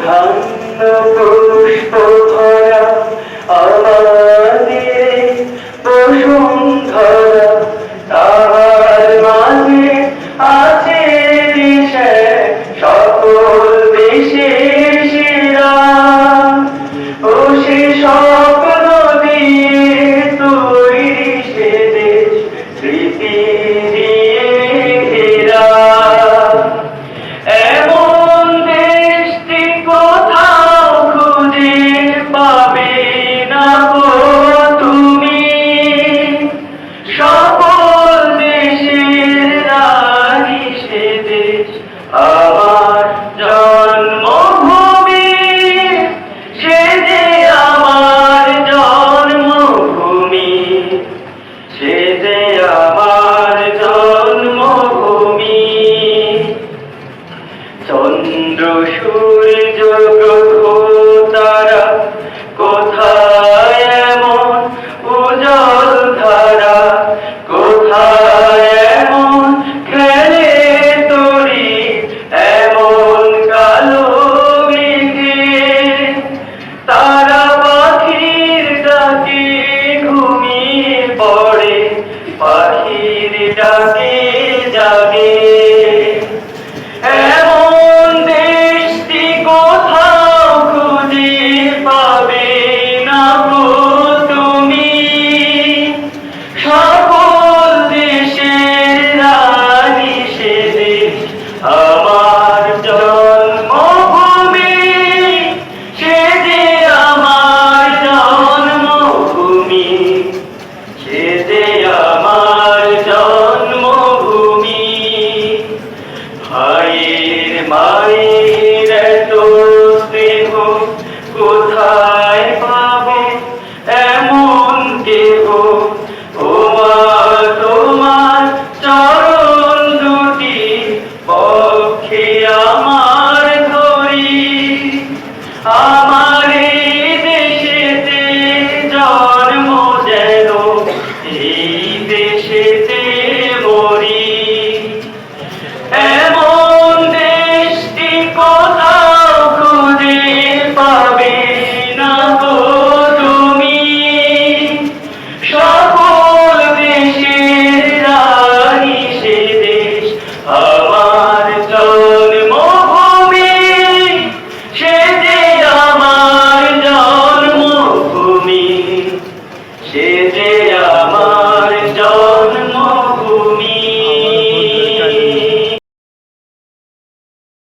ধান্য পুষ্প ভরা আমাদের বসুন্ধরা, তাহার মাঝে আছে দিশে সকল দেশের সেরা। ও সে স্বপ্ন দিয়ে তৈরি সে দেশ, স্মৃতি দিয়ে ঘেরা। এমন দেশটি কোথাও খুঁজে পাবে না গো তুমি, সকল দেশের রানী সে দেশ আমার জন্মভূমি। সে যে আমার জন্মভূমি, সে যে আমার জন্মভূমি। চন্দ্র সূর্য